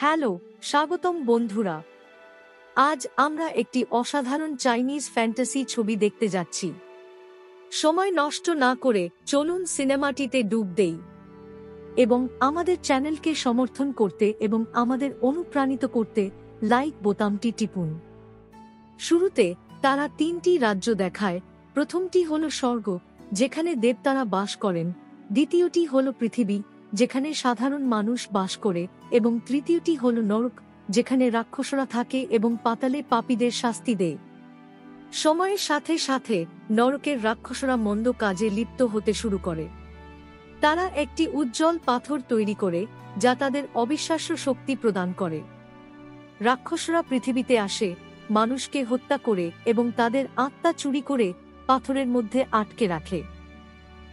Hello, স্বাগতম বন্ধুরা। আজ আমরা একটি অসাধারণ চাইনিজ ফ্যান্টাসি ছবি দেখতে যাচ্ছি। সময় নষ্ট না করে চলুন সিনেমাটিতে ডুব দেই এবং আমাদের চ্যানেলকে সমর্থন করতে এবং আমাদের অনুপ্রাণিত করতে লাইক বোতামটি টিপুন। শুরুতে তারা তিনটি রাজ্য দেখায়। প্রথমটি হল স্বর্গ, যেখানে দেবতারা বাস করেন। দ্বিতীয়টি হল পৃথিবী, যেখানে সাধারণ মানুষ বাস করে, এবং তৃতীয়টি হল নরক, যেখানে রাক্ষসরা থাকে এবং পাতালে পাপীদের শাস্তি দেয়। সময়ের সাথে সাথে নরকের রাক্ষসরা মন্দ কাজে লিপ্ত হতে শুরু করে। তারা একটি উজ্জ্বল পাথর তৈরি করে, যা তাদের অবিশ্বাস্য শক্তি প্রদান করে। রাক্ষসরা পৃথিবীতে আসে, মানুষকে হত্যা করে এবং তাদের আত্মা চুরি করে পাথরের মধ্যে আটকে রাখে।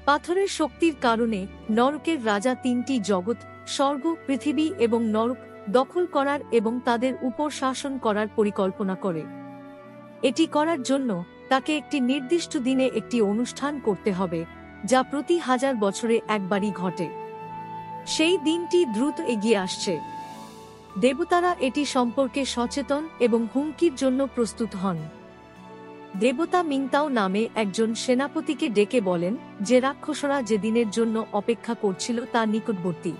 পাথরের শক্তির কারণে নরকের রাজা তিনটি জগৎ, স্বর্গ, পৃথিবী এবং নরক দখল করার এবং তাদের উপর শাসন করার পরিকল্পনা করে। এটি করার জন্য তাকে একটি নির্দিষ্ট দিনে একটি অনুষ্ঠান করতে হবে, যা প্রতি 1000 বছরে একবারই ঘটে। সেই দিনটি দ্রুত এগিয়ে আসছে। দেবতারা এটি সম্পর্কে সচেতন এবং হুমকির জন্য প্রস্তুত হন। দেবতা মিংতাও নামে একজন সেনাপতিকে ডেকে বলেন যে রাক্ষসরা যে দিনের জন্য অপেক্ষা করছিল তা নিকটবর্তী।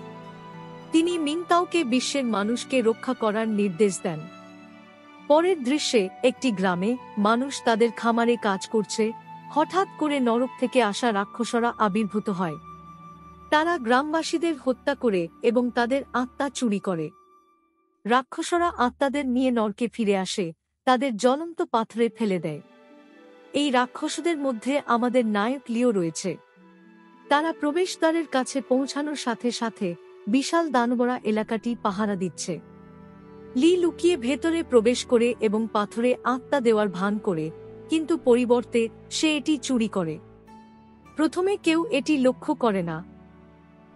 তিনি মিংতাওকে বিশ্বের মানুষকে রক্ষা করার নির্দেশ দেন। পরের দৃশ্যে একটি গ্রামে মানুষ তাদের খামারে কাজ করছে। হঠাৎ করে নরক থেকে আসা রাক্ষসরা আবির্ভূত হয়। তারা গ্রামবাসীদের হত্যা করে এবং তাদের আত্মা চুরি করে। রাক্ষসরা আত্মাদের নিয়ে নরকে ফিরে আসে, তাদের জ্বলন্ত পাথরে ফেলে দেয়। এই রাক্ষসদের মধ্যে আমাদের নায়ক লিও রয়েছে। তারা প্রবেশদ্বারের কাছে পৌঁছানোর সাথে সাথে বিশাল দানবরা এলাকাটি পাহারা দিচ্ছে। লি লুকিয়ে ভেতরে প্রবেশ করে এবং পাথরে আত্মা দেওয়ার ভান করে, কিন্তু পরিবর্তে সে এটি চুরি করে। প্রথমে কেউ এটি লক্ষ্য করে না।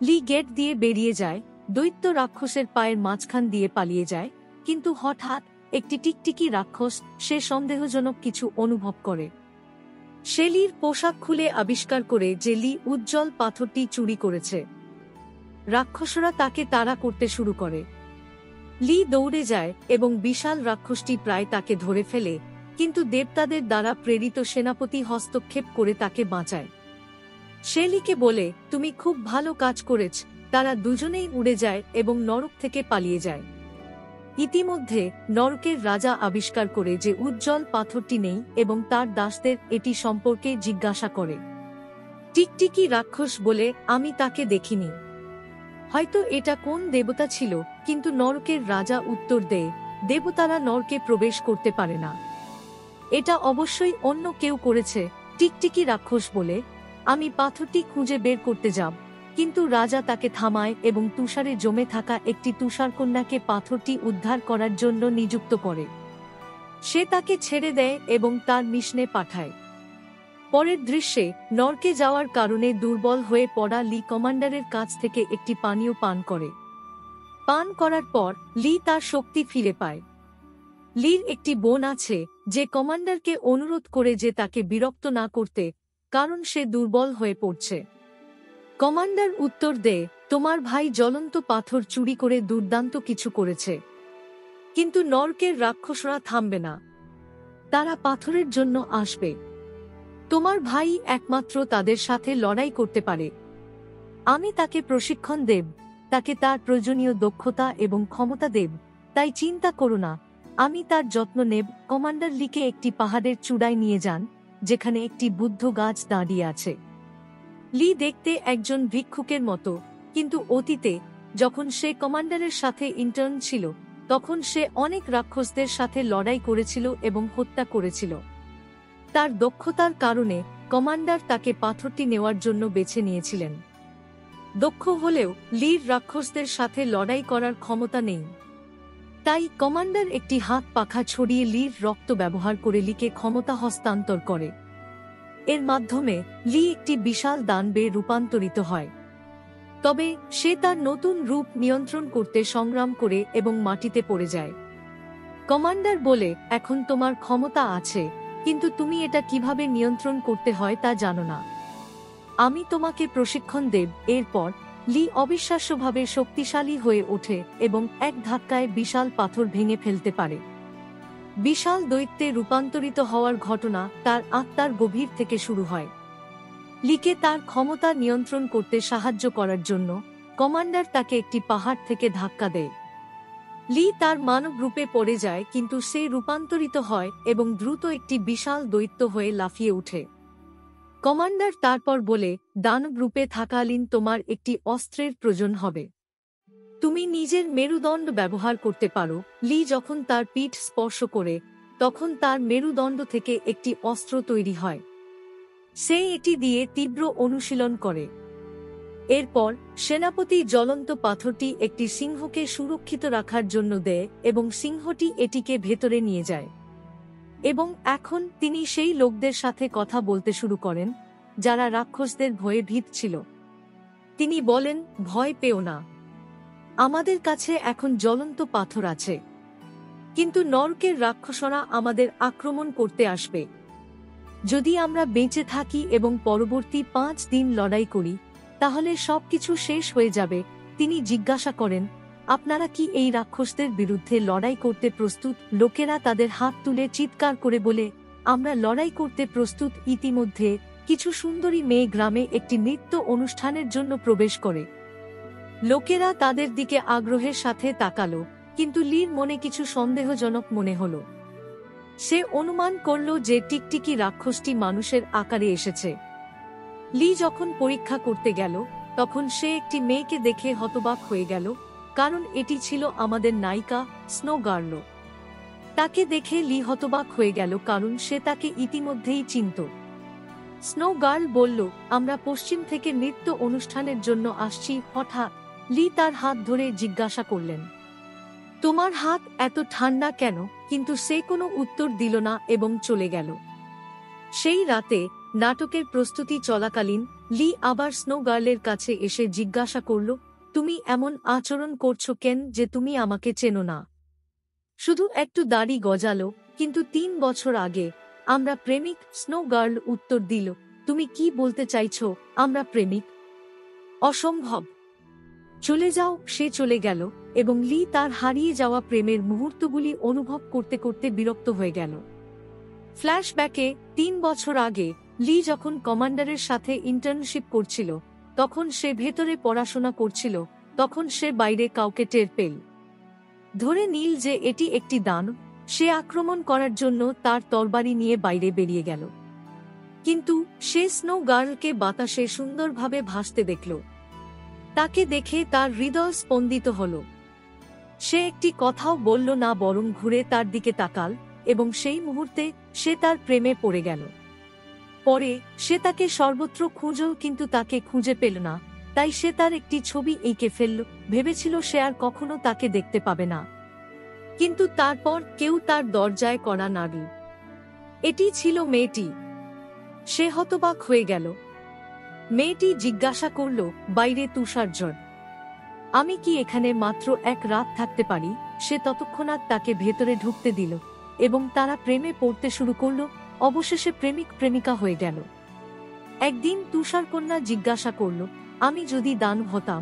লি গেট দিয়ে বেরিয়ে যায়, দৈত্য রাক্ষসের পায়ের মাঝখান দিয়ে পালিয়ে যায়, কিন্তু হঠাৎ একটি টিকটিকি রাক্ষস সে সন্দেহজনক কিছু অনুভব করে। সে লির পোশাক খুলে আবিষ্কার করে যে লি উজ্জ্বল পাথরটি চুরি করেছে। রাক্ষসরা তাকে তাড়া করতে শুরু করে। লি দৌড়ে যায় এবং বিশাল রাক্ষসটি প্রায় তাকে ধরে ফেলে, কিন্তু দেবতাদের দ্বারা প্রেরিত সেনাপতি হস্তক্ষেপ করে তাকে বাঁচায়। সে লিকে বলে, তুমি খুব ভালো কাজ করেছ। তারা দুজনেই উড়ে যায় এবং নরক থেকে পালিয়ে যায়। ইতিমধ্যে নরকের রাজা আবিষ্কার করে যে উজ্জ্বল পাথরটি নেই এবং তার দাসদের এটি সম্পর্কে জিজ্ঞাসা করে। টিকটিকি রাক্ষস বলে, আমি তাকে দেখিনি। হয়তো এটা কোন দেবতা ছিল, কিন্তু নরকের রাজা উত্তর দেয়, দেবতারা নরকে প্রবেশ করতে পারে না। এটা অবশ্যই অন্য কেউ করেছে। টিকটিকি রাক্ষস বলে, আমি পাথরটি খুঁজে বের করতে যাব। কিন্তু রাজা তাকে থামায় এবং তুষারে জমে থাকা একটি তুষারকন্যাকে পাথরটি উদ্ধার করার জন্য নিযুক্ত করে। সে তাকে ছেড়ে দেয় এবং তার মিশনে পাঠায়। পরের দৃশ্যে নরকে যাওয়ার কারণে দুর্বল হয়ে পড়া লি কমান্ডারের কাছ থেকে একটি পানীয় পান করে। পান করার পর লি তার শক্তি ফিরে পায়। লির একটি বোন আছে, যে কমান্ডারকে অনুরোধ করে যে তাকে বিরক্ত না করতে, কারণ সে দুর্বল হয়ে পড়ছে। কমান্ডার উত্তর দেয়, তোমার ভাই জ্বলন্ত পাথর চুরি করে দুর্দান্ত কিছু করেছে, কিন্তু নরকের রাক্ষসরা থামবে না। তারা পাথরের জন্য আসবে। তোমার ভাই একমাত্র তাদের সাথে লড়াই করতে পারে। আমি তাকে প্রশিক্ষণ দেব, তাকে তার প্রয়োজনীয় দক্ষতা এবং ক্ষমতা দেব, তাই চিন্তা করো না, আমি তার যত্ন নেব। কমান্ডার লিকে একটি পাহাড়ের চূড়ায় নিয়ে যান, যেখানে একটি বুদ্ধ গাছ দাঁড়িয়ে আছে। লি দেখতে একজন ভিক্ষুকের মতো, কিন্তু অতীতে যখন সে কমান্ডারের সাথে ইন্টার্ন ছিল, তখন সে অনেক রাক্ষসদের সাথে লড়াই করেছিল এবং হত্যা করেছিল। তার দক্ষতার কারণে কমান্ডার তাকে পাথরটি নেওয়ার জন্য বেছে নিয়েছিলেন। দক্ষ হলেও লির রাক্ষসদের সাথে লড়াই করার ক্ষমতা নেই। তাই কমান্ডার একটি হাত পাখা ছড়িয়ে লির রক্ত ব্যবহার করে লিকে ক্ষমতা হস্তান্তর করে। এর মাধ্যমে লি একটি বিশাল দানবে রূপান্তরিত হয়। তবে সে তার নতুন রূপ নিয়ন্ত্রণ করতে সংগ্রাম করে এবং মাটিতে পড়ে যায়। কমান্ডার বলে, এখন তোমার ক্ষমতা আছে, কিন্তু তুমি এটা কিভাবে নিয়ন্ত্রণ করতে হয় তা জানো না। আমি তোমাকে প্রশিক্ষণ দেব। এরপর লি অবিশ্বাস্যভাবে শক্তিশালী হয়ে ওঠে এবং এক ধাক্কায় বিশাল পাথর ভেঙে ফেলতে পারে। বিশাল দৈত্যে রূপান্তরিত হওয়ার ঘটনা তার আত্মার গভীর থেকে শুরু হয়। লিকে তার ক্ষমতা নিয়ন্ত্রণ করতে সাহায্য করার জন্য কমান্ডার তাকে একটি পাহাড় থেকে ধাক্কা দেয়। লি তার মানব রূপে পড়ে যায়, কিন্তু সে রূপান্তরিত হয় এবং দ্রুত একটি বিশাল দৈত্য হয়ে লাফিয়ে ওঠে। কমান্ডার তারপর বলে, দানব রূপে থাকালীন তোমার একটি অস্ত্রের প্রয়োজন হবে। তুমি নিজের মেরুদণ্ড ব্যবহার করতে পারো। লি যখন তার পিঠ স্পর্শ করে, তখন তার মেরুদণ্ড থেকে একটি অস্ত্র তৈরি হয়। সে এটি দিয়ে তীব্র অনুশীলন করে। এরপর সেনাপতি জ্বলন্ত পাথরটি একটি সিংহকে সুরক্ষিত রাখার জন্য দেয় এবং সিংহটি এটিকে ভেতরে নিয়ে যায়। এবং এখন তিনি সেই লোকদের সাথে কথা বলতে শুরু করেন যারা রাক্ষসদের ভয়ে ভীত ছিল। তিনি বলেন, ভয় পেও না, আমাদের কাছে এখন জ্বলন্ত পাথর আছে, কিন্তু নরকের রাক্ষসরা আমাদের আক্রমণ করতে আসবে। যদি আমরা বেঁচে থাকি এবং পরবর্তী 5 দিন লড়াই করি, তাহলে সবকিছু শেষ হয়ে যাবে। তিনি জিজ্ঞাসা করেন, আপনারা কি এই রাক্ষসদের বিরুদ্ধে লড়াই করতে প্রস্তুত? লোকেরা তাদের হাত তুলে চিৎকার করে বলে, আমরা লড়াই করতে প্রস্তুত। ইতিমধ্যে কিছু সুন্দরী মেয়ে গ্রামে একটি নৃত্য অনুষ্ঠানের জন্য প্রবেশ করে। লোকেরা তাদের দিকে আগ্রহের সাথে তাকালো, কিন্তু লির মনে কিছু সন্দেহজনক মনে হলো। সে অনুমান করল যে টিকটিকি রাক্ষসটি মানুষের আকারে এসেছে। লি যখন পরীক্ষা করতে গেল, তখন সে একটি মেয়েকে দেখে হতবাক হয়ে গেল, কারণ এটি ছিল আমাদের নায়িকা স্নো গার্ল। তাকে দেখে লি হতবাক হয়ে গেল, কারণ সে তাকে ইতিমধ্যেই চিনত। স্নো গার্ল বলল, আমরা পশ্চিম থেকে নৃত্য অনুষ্ঠানের জন্য আসছি। হঠাৎ লি তার হাত ধরে জিজ্ঞাসা করলেন, তোমার হাত এত ঠান্ডা কেন? কিন্তু সে কোনো উত্তর দিল না এবং চলে গেল। সেই রাতে নাটকের প্রস্তুতি চলাকালীন লি আবার স্নো গার্লের কাছে এসে জিজ্ঞাসা করল, তুমি এমন আচরণ করছো কেন যে তুমি আমাকে চেনো না? শুধু একটু দাড়ি গজালো, কিন্তু 3 বছর আগে আমরা প্রেমিক। স্নো গার্ল উত্তর দিল, তুমি কি বলতে চাইছো আমরা প্রেমিক? অসম্ভব, চলে যাও। সে চলে গেল এবং লি তার হারিয়ে যাওয়া প্রেমের মুহূর্তগুলি অনুভব করতে করতে বিরক্ত হয়ে গেল। ফ্ল্যাশব্যাকে 3 বছর আগে লি যখন কমান্ডারের সাথে ইন্টার্নশিপ করছিল, তখন সে ভেতরে পড়াশোনা করছিল। তখন সে বাইরে কাউকে টের পেল, ধরে নিল যে এটি একটি দানব। সে আক্রমণ করার জন্য তার তরবারি নিয়ে বাইরে বেরিয়ে গেল, কিন্তু সে স্নো গার্লকে বাতাসে সুন্দরভাবে ভাসতে দেখল। তাকে দেখে তার হৃদয় স্পন্দিত হল। সে একটি কথাও বলল না, বরং ঘুরে তার দিকে তাকাল এবং সেই মুহূর্তে সে তার প্রেমে পড়ে গেল। পরে সে তাকে সর্বত্র খুঁজল, কিন্তু তাকে খুঁজে পেল না। তাই সে তার একটি ছবি এঁকে ফেলল। ভেবেছিল সে আর কখনো তাকে দেখতে পাবে না, কিন্তু তারপর কেউ তার দরজায় কড়া নাড়ল। এটি ছিল মেয়েটি। সে হতবাক হয়ে গেল। মেয়েটি জিজ্ঞাসা করল, বাইরে তুষারঝড়, আমি কি এখানে মাত্র 1 রাত থাকতে পারি? সে ততক্ষণাৎ তাকে ভেতরে ঢুকতে দিল এবং তারা প্রেমে পড়তে শুরু করল। অবশেষে প্রেমিক প্রেমিকা হয়ে গেল। একদিন তুষারকন্যা জিজ্ঞাসা করল, আমি যদি দানব হতাম,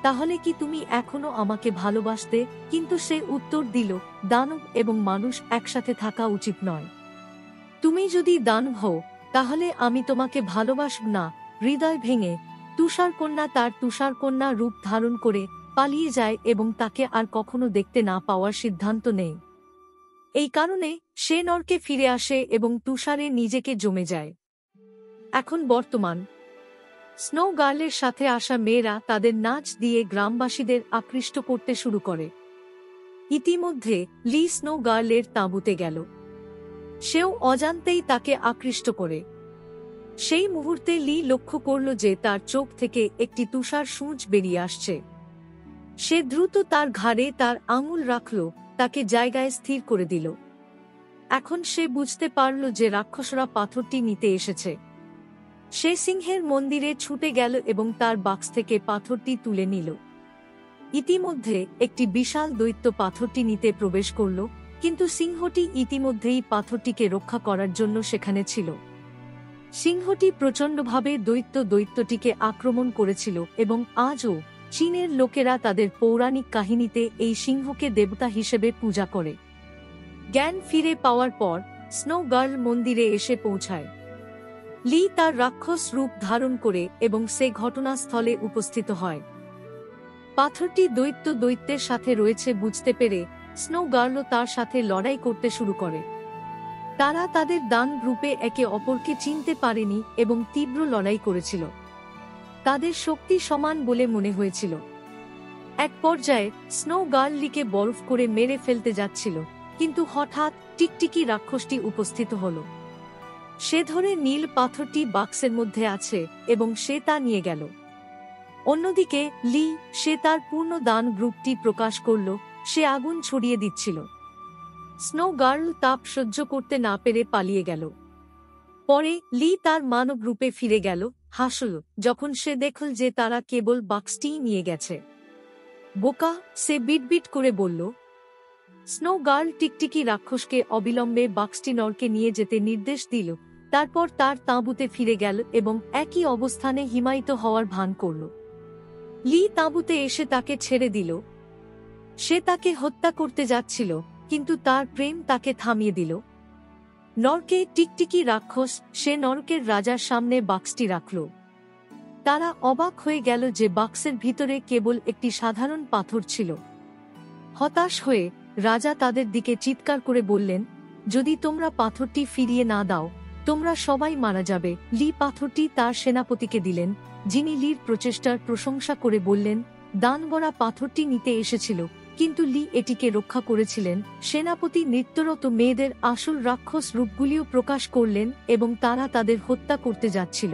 তাহলে কি তুমি এখনো আমাকে ভালোবাসতে? কিন্তু সে উত্তর দিল, দানব এবং মানুষ একসাথে থাকা উচিত নয়। তুমি যদি দানব হও, তাহলে আমি তোমাকে ভালোবাসব না। হৃদয় ভেঙে তুষারকন্যা তার তুষারকন্যা রূপ ধারণ করে পালিয়ে যায় এবং তাকে আর কখনো দেখতে না পাওয়ার সিদ্ধান্ত নেয়। এই কারণে সে নরকে ফিরে আসে এবং তুষারে নিজেকে জমে যায়। এখন বর্তমান স্নো গার্লের সাথে আসা মেয়েরা তাদের নাচ দিয়ে গ্রামবাসীদের আকৃষ্ট করতে শুরু করে। ইতিমধ্যে লি স্নো গার্লের তাঁবুতে গেল। সেও অজান্তেই তাকে আকৃষ্ট করে। সেই মুহূর্তে লি লক্ষ্য করল যে তার চোখ থেকে একটি তুষার সূঁচ বেরিয়ে আসছে। সে দ্রুত তার ঘাড়ে তার আঙুল রাখল, তাকে জায়গায় স্থির করে দিল। এখন সে বুঝতে পারল যে রাক্ষসরা পাথরটি নিতে এসেছে। সে সিংহের মন্দিরে ছুটে গেল এবং তার বাক্স থেকে পাথরটি তুলে নিল। ইতিমধ্যে একটি বিশাল দৈত্য পাথরটি নিতে প্রবেশ করল, কিন্তু সিংহটি ইতিমধ্যেই পাথরটিকে রক্ষা করার জন্য সেখানে ছিল। সিংহটি প্রচণ্ডভাবে দৈত্যটিকে আক্রমণ করেছিল এবং আজও চীনের লোকেরা তাদের পৌরাণিক কাহিনীতে এই সিংহকে দেবতা হিসেবে পূজা করে। জ্ঞান ফিরে পাওয়ার পর স্নো গার্ল মন্দিরে এসে পৌঁছায়। লি তার রাক্ষস রূপ ধারণ করে এবং সে ঘটনাস্থলে উপস্থিত হয়। পাথরটি দৈত্যের সাথে রয়েছে বুঝতে পেরে স্নো গার্লও তার সাথে লড়াই করতে শুরু করে। তারা তাদের দান রূপে একে অপরকে চিনতে পারেনি এবং তীব্র লড়াই করেছিল। তাদের শক্তি সমান বলে মনে হয়েছিল। এক পর্যায়ে স্নো গার্ল লিকে বরফ করে মেরে ফেলতে যাচ্ছিল, কিন্তু হঠাৎ টিকটিকি রাক্ষসটি উপস্থিত হল। সে ধরে নীল পাথরটি বাক্সের মধ্যে আছে এবং সে তা নিয়ে গেল। অন্যদিকে লি, সে তার পূর্ণ দান গ্রুপটি প্রকাশ করল। সে আগুন ছড়িয়ে দিচ্ছিল। স্নো গার্ল তাপ সহ্য করতে না পেরে পালিয়ে গেল। পরে লি তার মানব রূপে ফিরে গেল, হাসল যখন সে দেখল যে তারা কেবল বাক্সটিই নিয়ে গেছে। বোকা, সে বিটবিট করে বলল। স্নো গার্ল টিকটিকি রাক্ষসকে অবিলম্বে বাক্সটি নরকে নিয়ে যেতে নির্দেশ দিল। তারপর তার তাঁবুতে ফিরে গেল এবং একই অবস্থানে হিমায়িত হওয়ার ভান করল। লি তাঁবুতে এসে তাকে ছেড়ে দিল। সে তাকে হত্যা করতে যাচ্ছিল, কিন্তু তার প্রেম তাকে থামিয়ে দিল। নরকে টিকটিকি রাক্ষস সে নরকের রাজার সামনে বাক্সটি রাখল। তারা অবাক হয়ে গেল যে বাক্সের ভিতরে কেবল একটি সাধারণ পাথর ছিল। হতাশ হয়ে রাজা তাদের দিকে চিৎকার করে বললেন, যদি তোমরা পাথরটি ফিরিয়ে না দাও, তোমরা সবাই মারা যাবে। লি পাথরটি তার সেনাপতিকে দিলেন, যিনি লির প্রচেষ্টার প্রশংসা করে বললেন, দানগড়া পাথরটি নিতে এসেছিল, কিন্তু লি এটিকে রক্ষা করেছিলেন। সেনাপতি নৃত্যরত মেয়েদের আসল রাক্ষস রূপগুলিও প্রকাশ করলেন এবং তারা তাদের হত্যা করতে যাচ্ছিল।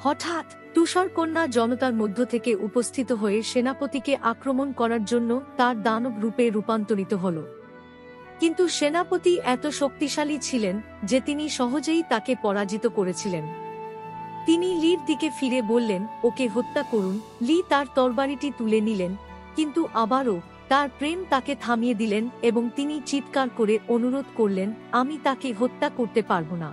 হঠাৎ তুষারকন্যা জনতার মধ্য থেকে উপস্থিত হয়ে সেনাপতিকে আক্রমণ করার জন্য তার দানব রূপে রূপান্তরিত হল। কিন্তু সেনাপতি এত শক্তিশালী ছিলেন যে তিনি সহজেই তাকে পরাজিত করেছিলেন। তিনি লির দিকে ফিরে বললেন, ওকে হত্যা করুন। লি তার তরবারিটি তুলে নিলেন, কিন্তু আবারও তার প্রেম তাকে থামিয়ে দিলেন এবং তিনি চিৎকার করে অনুরোধ করলেন, আমি তাকে হত্যা করতে পারব না,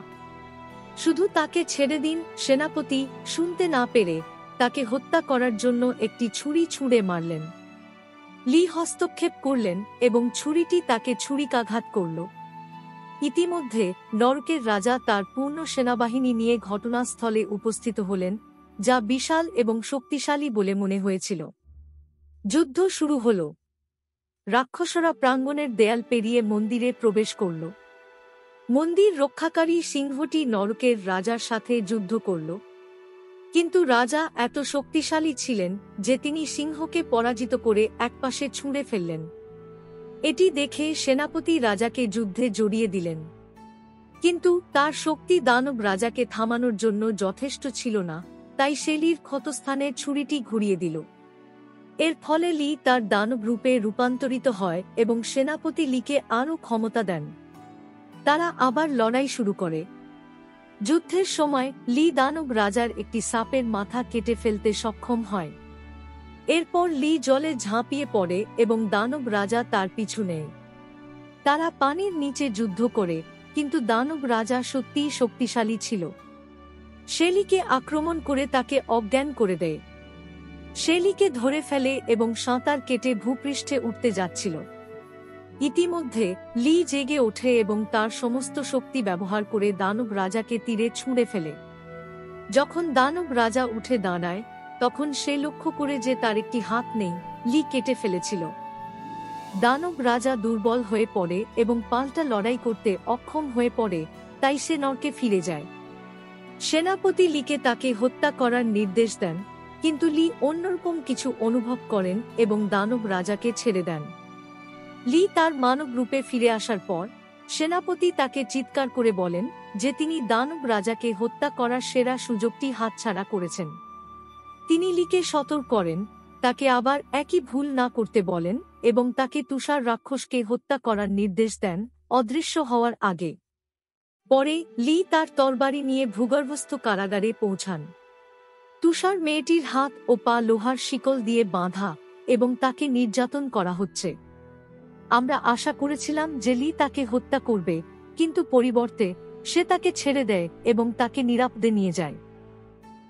শুধু তাকে ছেড়ে দিন। সেনাপতি শুনতে না পেরে তাকে হত্যা করার জন্য একটি ছুরি ছুঁড়ে মারলেন। লি হস্তক্ষেপ করলেন এবং ছুরিটি তাকে ছুরিকাঘাত করল। ইতিমধ্যে নরকের রাজা তার পূর্ণ সেনাবাহিনী নিয়ে ঘটনাস্থলে উপস্থিত হলেন, যা বিশাল এবং শক্তিশালী বলে মনে হয়েছিল। যুদ্ধ শুরু হল। রাক্ষসরা প্রাঙ্গণের দেয়াল পেরিয়ে মন্দিরে প্রবেশ করল। মন্দির রক্ষাকারী সিংহটি নরকের রাজার সাথে যুদ্ধ করল, কিন্তু রাজা এত শক্তিশালী ছিলেন যে তিনি সিংহকে পরাজিত করে একপাশে ছুঁড়ে ফেললেন। এটি দেখে সেনাপতি রাজাকে যুদ্ধে জড়িয়ে দিলেন, কিন্তু তার শক্তি দানব রাজাকে থামানোর জন্য যথেষ্ট ছিল না, তাই সে লির ক্ষতস্থানে ছুরিটি ঘুরিয়ে দিল। এর ফলে লি তার দানব রূপে রূপান্তরিত হয় এবং সেনাপতি লিকে আরও ক্ষমতা দেন। তারা আবার লড়াই শুরু করে। যুদ্ধের সময় লি দানব রাজার একটি সাপের মাথা কেটে ফেলতে সক্ষম হয়। এরপর লি জলে ঝাঁপিয়ে পড়ে এবং দানব রাজা তার পিছু নেয়। তারা পানির নিচে যুদ্ধ করে, কিন্তু দানব রাজা সত্যিই শক্তিশালী ছিল। সে লিকে আক্রমণ করে তাকে অজ্ঞান করে দেয়। সে লিকে ধরে ফেলে এবং সাঁতার কেটে ভূপৃষ্ঠে উঠতে যাচ্ছিল। ইতিমধ্যে লি জেগে ওঠে এবং তার সমস্ত শক্তি ব্যবহার করে দানব রাজাকে তীরে ছুঁড়ে ফেলে। যখন দানব রাজা উঠে দাঁড়ায়, তখন সে লক্ষ্য করে যে তার একটি হাত নেই, লি কেটে ফেলেছিল। দানব রাজা দুর্বল হয়ে পড়ে এবং পাল্টা লড়াই করতে অক্ষম হয়ে পড়ে, তাই সে নরকে ফিরে যায়। সেনাপতি লিকে তাকে হত্যা করার নির্দেশ দেন, কিন্তু লি অন্যরকম কিছু অনুভব করেন এবং দানব রাজাকে ছেড়ে দেন। লি তার মানব রূপে ফিরে আসার পর সেনাপতি তাকে চিৎকার করে বলেন যে তিনি দানব রাজাকে হত্যা করার সেরা সুযোগটি হাতছাড়া করেছেন। তিনি লিকে সতর্ক করেন, তাকে আবার একই ভুল না করতে বলেন এবং তাকে তুষার রাক্ষসকে হত্যা করার নির্দেশ দেন অদৃশ্য হওয়ার আগে। পরে লি তার তরবারি নিয়ে ভূগর্ভস্থ কারাগারে পৌঁছান। তুষার মেয়েটির হাত ও পা লোহার শিকল দিয়ে বাঁধা এবং তাকে নির্যাতন করা হচ্ছে। আমরা আশা করেছিলাম যে লি তাকে হত্যা করবে, কিন্তু পরিবর্তে সে তাকে ছেড়ে দেয় এবং তাকে নিরাপদে নিয়ে যায়।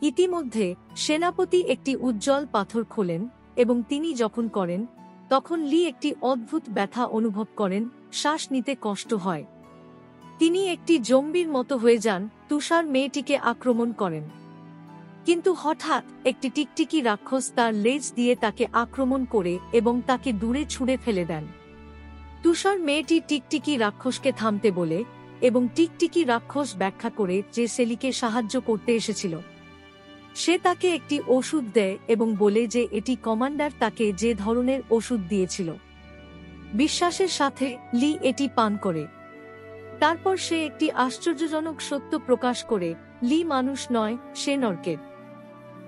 ইতিমধ্যে সেনাপতি একটি উজ্জ্বল পাথর খোলেন এবং তিনি যখন করেন তখন লি একটি অদ্ভুত ব্যথা অনুভব করেন, শ্বাস নিতে কষ্ট হয়। তিনি একটি জম্বির মতো হয়ে যান, তুষার মেয়েটিকে আক্রমণ করেন। কিন্তু হঠাৎ একটি টিকটিকি রাক্ষস তার লেজ দিয়ে তাকে আক্রমণ করে এবং তাকে দূরে ছুঁড়ে ফেলে দেন। তুষার মেয়েটি টিকটিকি রাক্ষসকে থামতে বলে এবং টিকটিকি রাক্ষস ব্যাখ্যা করে যে সেলিকে সাহায্য করতে এসেছিল। সে তাকে একটি ওষুধ দেয় এবং বলে যে এটি কমান্ডার তাকে যে ধরনের ওষুধ দিয়েছিল। বিশ্বাসের সাথে লি এটি পান করে। তারপর সে একটি আশ্চর্যজনক সত্য প্রকাশ করে, লি মানুষ নয়, সে নরকের।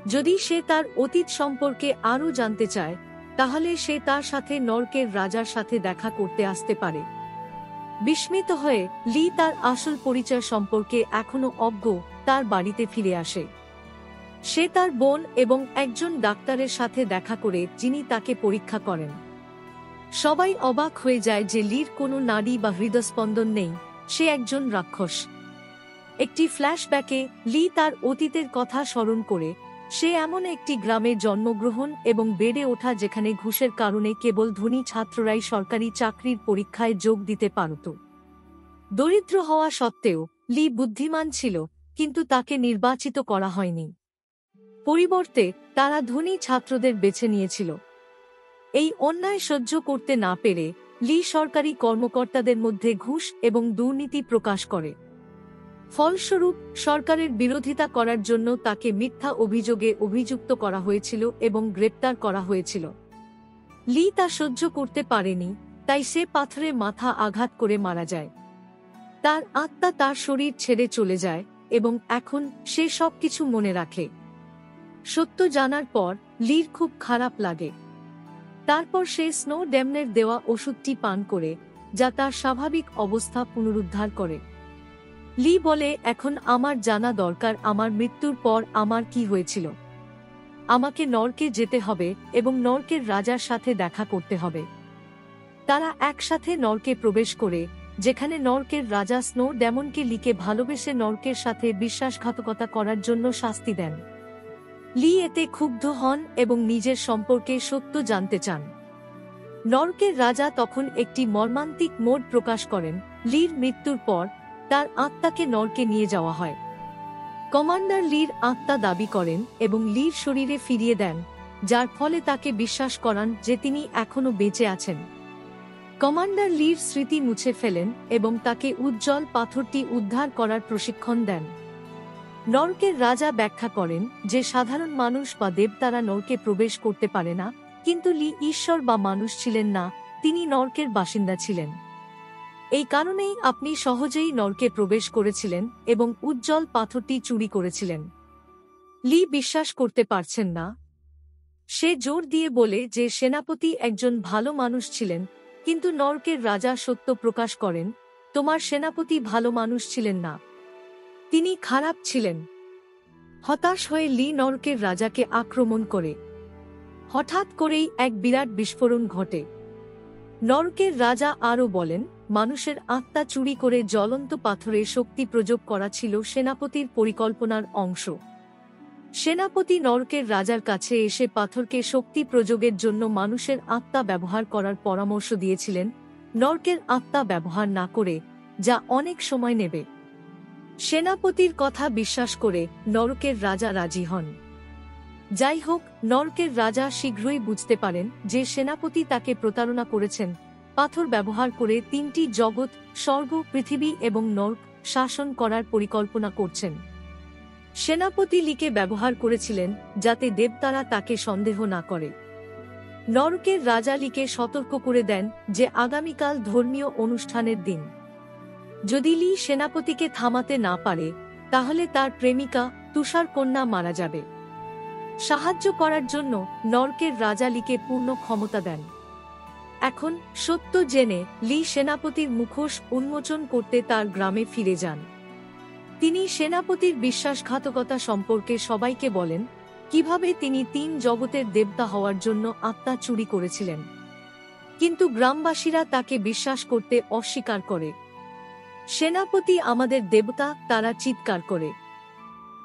যদি সে তার অতীত সম্পর্কে আরও জানতে চায় তাহলে সে তার সাথে নরকের রাজার সাথে দেখা করতে আসতে পারে। বিস্মিত হয়ে লি তার আসল পরিচয় সম্পর্কে এখনো অজ্ঞ তার বাড়িতে ফিরে আসে। সে তার বোন এবং একজন ডাক্তারের সাথে দেখা করে যিনি তাকে পরীক্ষা করেন। সবাই অবাক হয়ে যায় যে লির কোনো নাড়ি বা হৃদস্পন্দন নেই, সে একজন রাক্ষস। একটি ফ্ল্যাশব্যাকে লি তার অতীতের কথা স্মরণ করে সে এমন একটি গ্রামে জন্মগ্রহণ এবং বেড়ে ওঠা যেখানে ঘুষের কারণে কেবল ধনী ছাত্ররাই সরকারি চাকরির পরীক্ষায় যোগ দিতে পারত। দরিদ্র হওয়া সত্ত্বেও লি বুদ্ধিমান ছিল, কিন্তু তাকে নির্বাচিত করা হয়নি। পরিবর্তে তারা ধনী ছাত্রদের বেছে নিয়েছিল। এই অন্যায় সহ্য করতে না পেরে লি সরকারি কর্মকর্তাদের মধ্যে ঘুষ এবং দুর্নীতি প্রকাশ করে। ফলস্বরূপ সরকারের বিরোধিতা করার জন্য তাকে মিথ্যা অভিযোগে অভিযুক্ত করা হয়েছিল এবং গ্রেপ্তার করা হয়েছিল। লি তা সহ্য করতে পারেনি, তাই সে পাথরে মাথা আঘাত করে মারা যায়। তার আত্মা তার শরীর ছেড়ে চলে যায় এবং এখন সে সবকিছু মনে রাখে। সত্য জানার পর লির খুব খারাপ লাগে। তারপর সে স্নো ড্যামনের দেওয়া ওষুধটি পান করে, যা তার স্বাভাবিক অবস্থা পুনরুদ্ধার করে। লি বলে, এখন আমার জানা দরকার আমার মৃত্যুর পর আমার কি হয়েছিল। আমাকে নরকে যেতে হবে এবং নরকের রাজার সাথে দেখা করতে হবে। তারা একসাথে নরকে প্রবেশ করে, যেখানে নরকের রাজা স্নো ড্যামনকে লিকে ভালোবেসে নরকের সাথে বিশ্বাসঘাতকতা করার জন্য শাস্তি দেন। লি এতে ক্ষুব্ধ হন এবং নিজের সম্পর্কে সত্য জানতে চান। নরকের রাজা তখন একটি মর্মান্তিক মোড় প্রকাশ করেন। লির মৃত্যুর পর তার আত্মাকে নরকে নিয়ে যাওয়া হয়। কমান্ডার লির আত্মা দাবি করেন এবং লির শরীরে ফিরিয়ে দেন, যার ফলে তাকে বিশ্বাস করান যে তিনি এখনও বেঁচে আছেন। কমান্ডার লির স্মৃতি মুছে ফেলেন এবং তাকে উজ্জ্বল পাথরটি উদ্ধার করার প্রশিক্ষণ দেন। নরকের রাজা ব্যাখ্যা করেন যে সাধারণ মানুষ বা দেবতারা নরকে প্রবেশ করতে পারে না, কিন্তু লি ঈশ্বর বা মানুষ ছিলেন না, তিনি নরকের বাসিন্দা ছিলেন। এই কারণেই আপনি সহজেই নরকে প্রবেশ করেছিলেন এবং উজ্জ্বল পাথরটি চুরি করেছিলেন। লি বিশ্বাস করতে পারছেন না। সে জোর দিয়ে বলে যে সেনাপতি একজন ভালো মানুষ ছিলেন, কিন্তু নরকের রাজা সত্য প্রকাশ করেন, তোমার সেনাপতি ভালো মানুষ ছিলেন না, তিনি খারাপ ছিলেন। হতাশ হয়ে লি নরকের রাজাকে আক্রমণ করে। হঠাৎ করেই এক বিরাট বিস্ফোরণ ঘটে। নরকের রাজা আরও বলেন, মানুষের আত্মা চুরি করে জ্বলন্ত পাথরে শক্তি প্রয়োগ করা ছিল সেনাপতির পরিকল্পনার অংশ। সেনাপতি নরকের রাজার কাছে এসে পাথরকে শক্তি প্রয়োগের জন্য মানুষের আত্মা ব্যবহার করার পরামর্শ দিয়েছিলেন, নরকের আত্মা ব্যবহার না করে, যা অনেক সময় নেবে। সেনাপতির কথা বিশ্বাস করে নরকের রাজা রাজি হন। যাই হোক, নরকের রাজা শীঘ্রই বুঝতে পারেন যে সেনাপতি তাকে প্রতারণা করেছেন, পাথর ব্যবহার করে তিনটি জগৎ, স্বর্গ, পৃথিবী এবং নরক শাসন করার পরিকল্পনা করছেন। সেনাপতি লিকে ব্যবহার করেছিলেন যাতে দেবতারা তাকে সন্দেহ না করে। নরকের রাজা লিকে সতর্ক করে দেন যে আগামীকাল ধর্মীয় অনুষ্ঠানের দিন। যদি লি সেনাপতিকে থামাতে না পারে তাহলে তার প্রেমিকা তুষারকন্যা মারা যাবে। সাহায্য করার জন্য নরকের রাজা লিকে পূর্ণ ক্ষমতা দেন। এখন সত্য জেনে লি সেনাপতির মুখোশ উন্মোচন করতে তার গ্রামে ফিরে যান। তিনি সেনাপতির বিশ্বাসঘাতকতা সম্পর্কে সবাইকে বলেন, কিভাবে তিনি 3 জগতের দেবতা হওয়ার জন্য আত্মা চুরি করেছিলেন। কিন্তু গ্রামবাসীরা তাকে বিশ্বাস করতে অস্বীকার করে। সেনাপতি আমাদের দেবতা, তারা চিৎকার করে।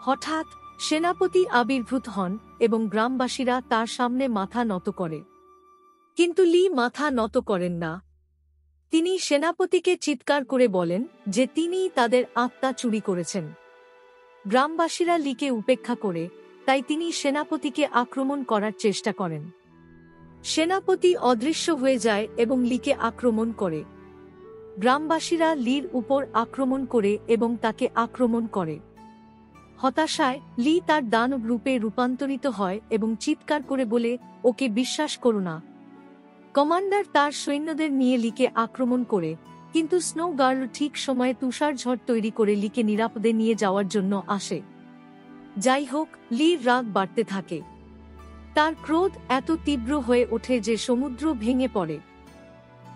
হঠাৎ সেনাপতি আবির্ভূত হন এবং গ্রামবাসীরা তার সামনে মাথা নত করে। কিন্তু লি মাথা নত করেন না। তিনি সেনাপতিকে চিৎকার করে বলেন যে তিনিই তাদের আত্মা চুরি করেছেন। গ্রামবাসীরা লিকে উপেক্ষা করে, তাই তিনি সেনাপতিকে আক্রমণ করার চেষ্টা করেন। সেনাপতি অদৃশ্য হয়ে যায় এবং লিকে আক্রমণ করে। গ্রামবাসীরা লির উপর আক্রমণ করে এবং তাকে আক্রমণ করে। হতাশায় লি তার দানব রূপে রূপান্তরিত হয় এবং চিৎকার করে বলে, ওকে বিশ্বাস করো না। কমান্ডার তার সৈন্যদের নিয়ে লিকে আক্রমণ করে, কিন্তু স্নো গার্ল ঠিক সময়ে তুষার ঝড় তৈরি করে লিকে নিরাপদে নিয়ে যাওয়ার জন্য আসে। যাই হোক, লির রাগ বাড়তে থাকে। তার ক্রোধ এত তীব্র হয়ে ওঠে যে সমুদ্র ভেঙে পড়ে।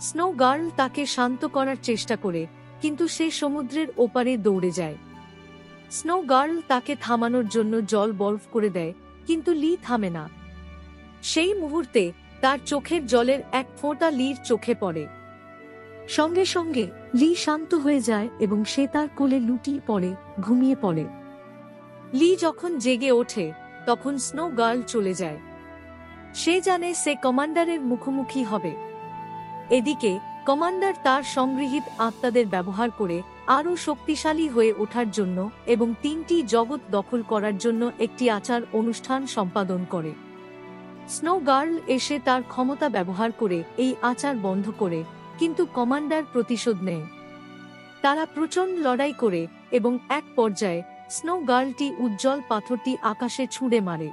স্নো গার্ল তাকে শান্ত করার চেষ্টা করে, কিন্তু সে সমুদ্রের ওপারে দৌড়ে যায়। স্নো গার্ল তাকে থামানোর জন্য জল বরফ করে দেয়, কিন্তু লি থামে না। সেই মুহূর্তে তার চোখের জলের এক ফোঁটা লির চোখে পড়ে। সঙ্গে সঙ্গে লি শান্ত হয়ে যায় এবং সে তার কোলে লুটিয়ে পড়ে, ঘুমিয়ে পড়ে। লি যখন জেগে ওঠে, তখন স্নো গার্ল চলে যায়। সে জানে সে কমান্ডারের মুখোমুখি হবে। এদিকে কমান্ডার তার সংগৃহীত আত্মাদের ব্যবহার করে আরও শক্তিশালী হয়ে ওঠার জন্য এবং 3টি জগৎ দখল করার জন্য একটি আচার অনুষ্ঠান সম্পাদন করে। স্নো গার্ল এসে তার ক্ষমতা ব্যবহার করে এই আচার বন্ধ করে, কিন্তু কমান্ডার প্রতিশোধ নেয়। তারা প্রচণ্ড লড়াই করে এবং এক পর্যায়ে স্নো গার্লটি উজ্জ্বল পাথরটি আকাশে ছুঁড়ে মারে।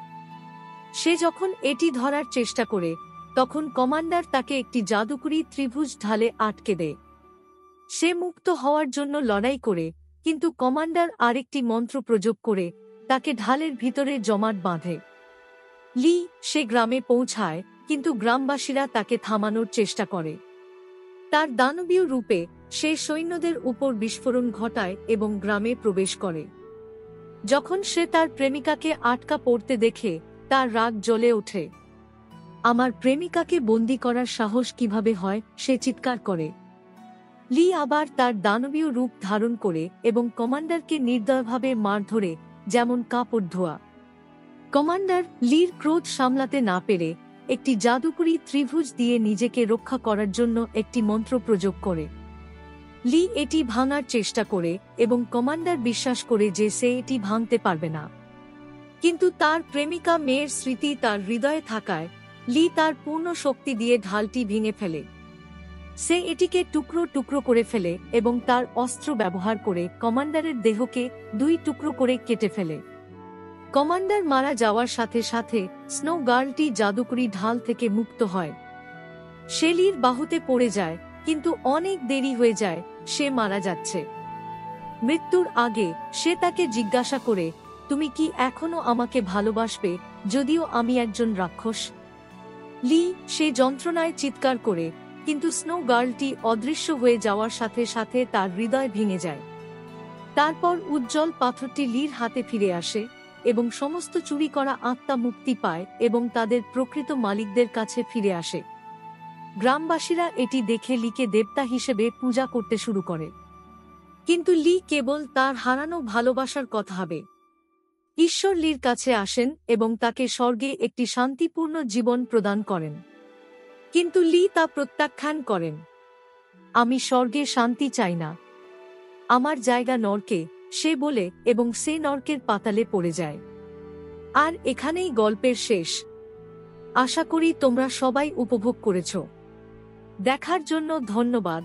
সে যখন এটি ধরার চেষ্টা করে, তখন কমান্ডার তাকে একটি জাদুকরী ত্রিভুজ ঢালে আটকে দেয়। সে মুক্ত হওয়ার জন্য লড়াই করে, কিন্তু কমান্ডার আরেকটি মন্ত্র প্রয়োগ করে তাকে ঢালের ভিতরে জমাট বাঁধে। লি সে গ্রামে পৌঁছায়, কিন্তু গ্রামবাসীরা তাকে থামানোর চেষ্টা করে। তার দানবীয় রূপে সে সৈন্যদের উপর বিস্ফোরণ ঘটায় এবং গ্রামে প্রবেশ করে। যখন সে তার প্রেমিকাকে আটকা পড়তে দেখে, তার রাগ জ্বলে ওঠে। আমার প্রেমিকাকে বন্দী করার সাহস কিভাবে হয়, সে চিৎকার করে। লি আবার তার দানবীয় রূপ ধারণ করে এবং কমান্ডারকে নির্দয়ভাবে মার ধরে, যেমন কাপড় ধোয়া। কমান্ডার লির ক্রোধ সামলাতে না পেরে একটি জাদুকরী ত্রিভুজ দিয়ে নিজেকে রক্ষা করার জন্য একটি মন্ত্র প্রয়োগ করে। লি এটি ভাঙার চেষ্টা করে এবং কমান্ডার বিশ্বাস করে যে সে এটি ভাঙতে পারবে না। কিন্তু তার প্রেমিকা মেয়ের স্মৃতি তার হৃদয়ে থাকায় লি তার পূর্ণ শক্তি দিয়ে ঢালটি ভেঙে ফেলে। সে এটিকে টুকরো টুকরো করে ফেলে এবং তার অস্ত্র ব্যবহার করে কমান্ডারের দেহকে 2 টুকরো করে কেটে ফেলে। কমান্ডার মারা যাওয়ার সাথে সাথে স্নো গার্লটি জাদুকরী ঢাল থেকে মুক্ত হয়। সে লির বাহুতে পড়ে যায়, কিন্তু অনেক দেরি হয়ে যায়, সে মারা যাচ্ছে। মৃত্যুর আগে সে তাকে জিজ্ঞাসা করে, তুমি কি এখনো আমাকে ভালোবাসবে যদিও আমি একজন রাক্ষস? লি সে যন্ত্রণায় চিৎকার করে, কিন্তু স্নো গার্লটি অদৃশ্য হয়ে যাওয়ার সাথে সাথে তার হৃদয় ভেঙে যায়। তারপর উজ্জ্বল পাথরটি লির হাতে ফিরে আসে এবং সমস্ত চুরি করা আত্মা মুক্তি পায় এবং তাদের প্রকৃত মালিকদের কাছে ফিরে আসে। গ্রামবাসীরা এটি দেখে লিকে দেবতা হিসেবে পূজা করতে শুরু করে। কিন্তু লি কেবল তার হারানো ভালোবাসার কথা ভাবে। ঈশ্বর লির কাছে আসেন এবং তাকে স্বর্গে একটি শান্তিপূর্ণ জীবন প্রদান করেন। কিন্তু লি তা প্রত্যাখ্যান করেন। আমি স্বর্গে শান্তি চাই না, আমার জায়গা নরকে, সে বলে এবং সে নরকের পাতালে পড়ে যায়। আর এখানেই গল্পের শেষ। আশা করি তোমরা সবাই উপভোগ করেছ। দেখার জন্য ধন্যবাদ।